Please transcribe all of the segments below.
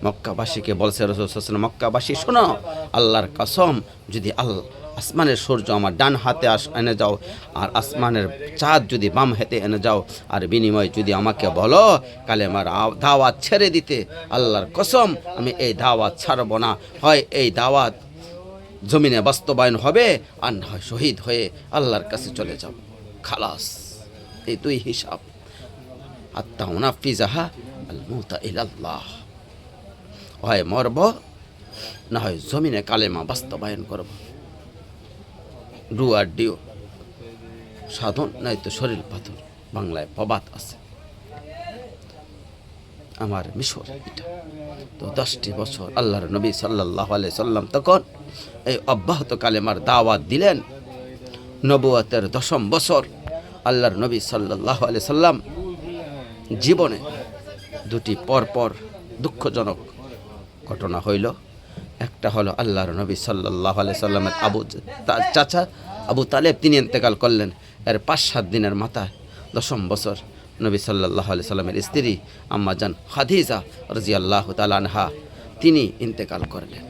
মক্কাবাসীকে বলছে রাসূল সাল্লাল্লাহু আলাইহি ওয়াসাল্লাম, মক্কাবাসী শোনো, আল্লাহর কসম, যদি আসমানের সূর্য আমার ডান হাতে এনে যাও, আর আসমানের চাঁদ যদি বাম হাতে এনে যাও, আর বিনিময়ে যদি আমাকে বলো কালেমার দাওয়াত ছেড়ে দিতে, আল্লাহর কসম আমি এই দাওয়াত ছাড়ব না। হয় এই দাওয়াত জমিনে বাস্তবায়ন হবে, আর না হয় শহীদ হয়ে আল্লাহর কাছে চলে যাব। খালাস, এই দুই হিসাব। আত্মা মুনাফিজাহা আল মউতা ইলাল্লাহ, হয় মরব, না হয় জমিনে কালেমা বাস্তবায়ন করব। ডু আর ডিও, সাধন নাই তো শরীর পাথর, বাংলায় প্রবাদ আছে। আমার মিশর এটা। তো 10টি বছর আল্লাহর নবী সাল্লাল্লাহু আলাইহি সাল্লাম তখন এই অব্যাহত কালেমার দাওয়াত দিলেন। নবুয়তের 10ম বছর আল্লাহর নবী সাল্লাল্লাহু আলাইহি সাল্লাম জীবনে দুটি পরপর দুঃখজনক ঘটনা হইল। একটা হলো আল্লাহর নবী সাল্লাল্লাহু আলাইহি সাল্লামের চাচা আবু তালেব, তিনি ইন্তেকাল করলেন। এর 5-7 দিনের মাথায় 10ম বছর নবী সাল্লাল্লাহু আলাইহি সাল্লামের স্ত্রী আম্মা জান খাদিজা রাদিয়াল্লাহু তাআলা আনহা, তিনি ইন্তেকাল করলেন।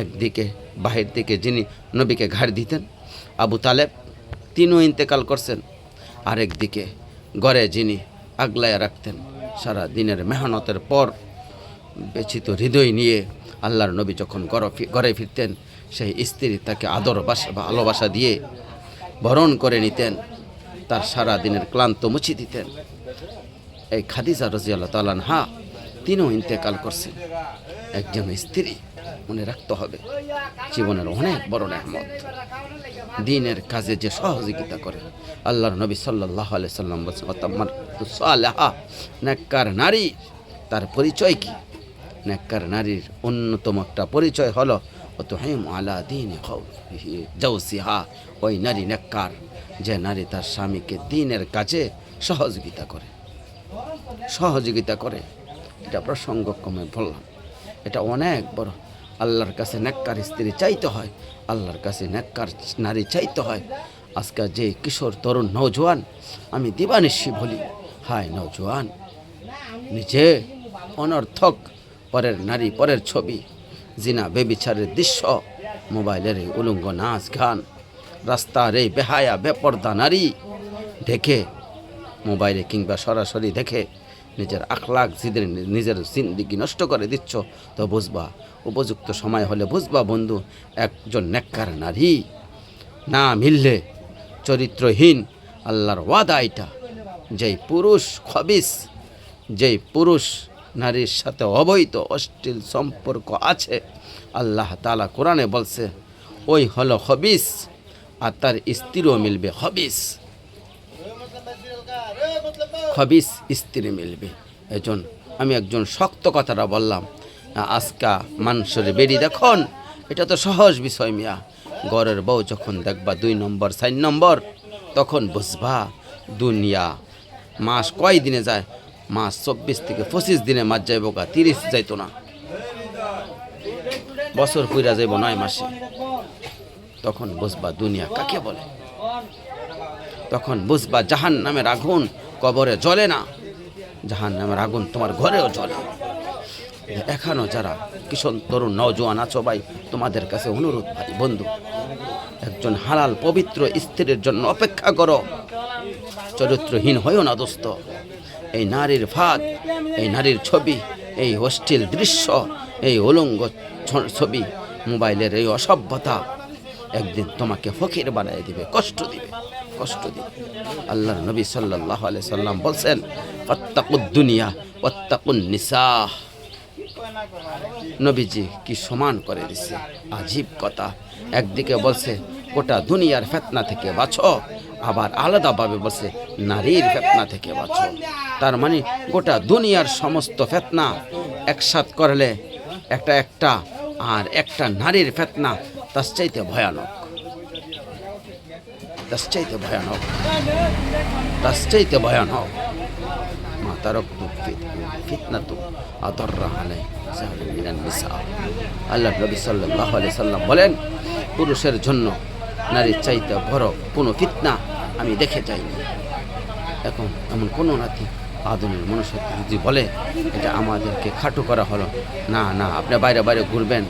একদিকে বাহির দিকে যিনি নবীকে ঘাড় দিতেন আবু তালেব, তিনিও ইন্তেকাল করছেন। আরেকদিকে ঘরে যিনি আগলায় রাখতেন, সারা দিনের মেহনতের পর বেচিত হৃদয় নিয়ে আল্লাহর নবী যখন ঘরে ফিরতেন, সেই স্ত্রী তাকে আদর ভালোবাসা দিয়ে বরণ করে নিতেন, তার সারা দিনের ক্লান্ত মুছি দিতেন। এই খাদিজা রাদিয়াল্লাহু তাআলা আনহা, তিনিও ইন্তেকাল করছেন। একজন স্ত্রী মনে রাখতে হবে জীবনের অনেক বড় নেয়ামত, দ্বীনের কাজে যে সহযোগিতা করে। আল্লাহর নবী সাল্লাল্লাহু আলাইহি সাল্লাম বলেছেন, ওয়াতামারতু সালেহা, নেককার নারী তার পরিচয় কি? নেককার নারীর অন্যতম একটা পরিচয় হলো ওয়াতুহিম আলা দীনি জাওজিহা, ওই নারী নেককার, যে নারী তার স্বামীকে দ্বীনের কাজে সহযোগিতা করে। এটা প্রসঙ্গক্রমে বললাম, এটা অনেক বড়। আল্লাহর কাছে নেককার স্ত্রী চাইতে হয়, আল্লাহর কাছে নেককার নারী চাইতে হয়। আজকে যে কিশোর তরুণ নওজোয়ান, আমি দিবানিশি বলি, হায় নওজোয়ান, নিজে অনর্থক পরের নারী, পরের ছবি, জিনা বেবিচারের দৃশ্য, মোবাইলের এই উলঙ্গ নাচ গান, রাস্তার এই বেহায়া বেপর্দা নারী দেখে, মোবাইলে কিংবা সরাসরি দেখে নিজের আখলাক নিজের জিন্দেগি নষ্ট করে দিচ্ছ, তো বুঝবা, উপযুক্ত সময় হলে বুঝবা বন্ধু, একজন নেককার নারী না মিললে চরিত্রহীন। আল্লাহর ওয়াদা এটা, যেই পুরুষ খবিস, যেই পুরুষ নারীর সাথে অবৈধ অশ্লীল সম্পর্ক আছে, আল্লাহ তাআলা কোরআনে বলছে ওই হলো খবিস, আর তার স্ত্রীও মিলবে খবিস, খবিস স্ত্রী মিলবে। এজন্য আমি একজন শক্ত কথাটা বললাম। আজকা মানুষের বেরি দেখুন, এটা তো সহজ বিষয় মিয়া। ঘরের বউ যখন দেখবা 2 নম্বর 4 নম্বর, তখন বুঝবা দুনিয়া। মাস কয় দিনে যায়? মাস 24 থেকে 25 দিনে মাস যাইব, 30 যাইতো না, বছর পুরা যাইব 9 মাসে। তখন বুঝবা দুনিয়া কাকে বলে। তখন বুঝবা জাহান্নামের আগুন কবরে জ্বলে না, জাহান্নামের আগুন তোমার ঘরেও জ্বলে। এখনো যারা কিশোর তরুণ নওজোয়ান আছো ভাই, তোমাদের কাছে অনুরোধ ভাই বন্ধু, একজন হালাল পবিত্র স্ত্রীর জন্য অপেক্ষা করো, চরিত্রহীন হইও না দোস্ত। এই নারীর ফাঁদ, এই নারীর ছবি, এই অশ্লীল দৃশ্য, এই উলঙ্গ ছবি, মোবাইলের এই অসভ্যতা একদিন তোমাকে ফকির বানিয়ে দিবে, কষ্ট দিবে। আল্লাহর নবী সাল্লাল্লাহু আলাইহি সাল্লাম বলছেন, ফাত্তাকুদ দুনিয়া ওয়াত্তাকুন নিসা। নবীজি কি সমান করে দিছে, আজীব কথা। একদিকে বলছে গোটা দুনিয়ার ফিতনা থেকে বাঁচো, আবার আলাদাভাবে বলছে নারীর ফিতনা থেকে বাঁচো। তার মানে গোটা দুনিয়ার সমস্ত ফিতনা একসাথ করলে একটা আর একটা নারীর ফিতনা তার চাইতে ভয়ানক, তার চাইতে ভয়ানক। মা তারাকতু ফিতনাতু আদাররা আলাইহি মিনান নিসা। আল্লাহ নবী সাল্লাল্লাহু আলাইহি সাল্লাম বলেন, পুরুষের জন্য নারীর চাইতে বড় কোনো ফিতনা আমি দেখে যাইনি। এখন এমন কোনো আধুনিক মনুষ্য যদি বলে এটা আমাদেরকে খাটো করা হলো, না না আপনি বাইরে বাইরে ঘুরবেন,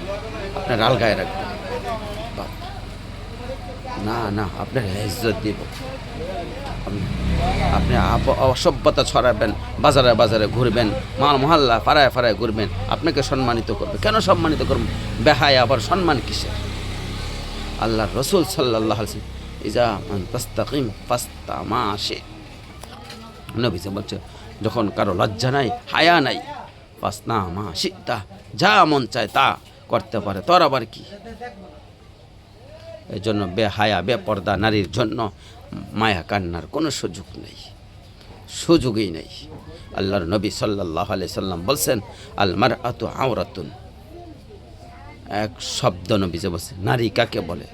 আপনার আলগায় রাখবেন, না না আপনার ইজ্জত দিব, আপনি অসভ্যতা ছড়াবেন, বাজারে বাজারে ঘুরবেন, মাল মহল্লা পাড়ায় পাড়ায় ঘুরবেন, আপনাকে সম্মানিত করবে। কেন সম্মানিত করবেন? বেহায় আবার সম্মান কিসের? আল্লাহর রসুল সাল্লাল্লাহু আলাইহি ওয়াসাল্লাম ইজা মান তাস্তাকিম ফাস্তামাশি, নবী বলছে যখন কারো লজ্জা নাই, হায়া নাই, ফাস্তামাশিতা, যা মন চায় তা করতে পারে, তোর আবার কি? এই জন্য বেহায়া বেপর্দা নারীর জন্য মায়া কান্নার কোনো সুযোগ নেই, সুযোগই নেই। আল্লাহর নবী সাল্লাল্লাহু আলাইহি সাল্লাম বলছেন আল মারআতু আওরাতুন, এক শব্দ নবী যে বলছে, নারী কাকে বলে?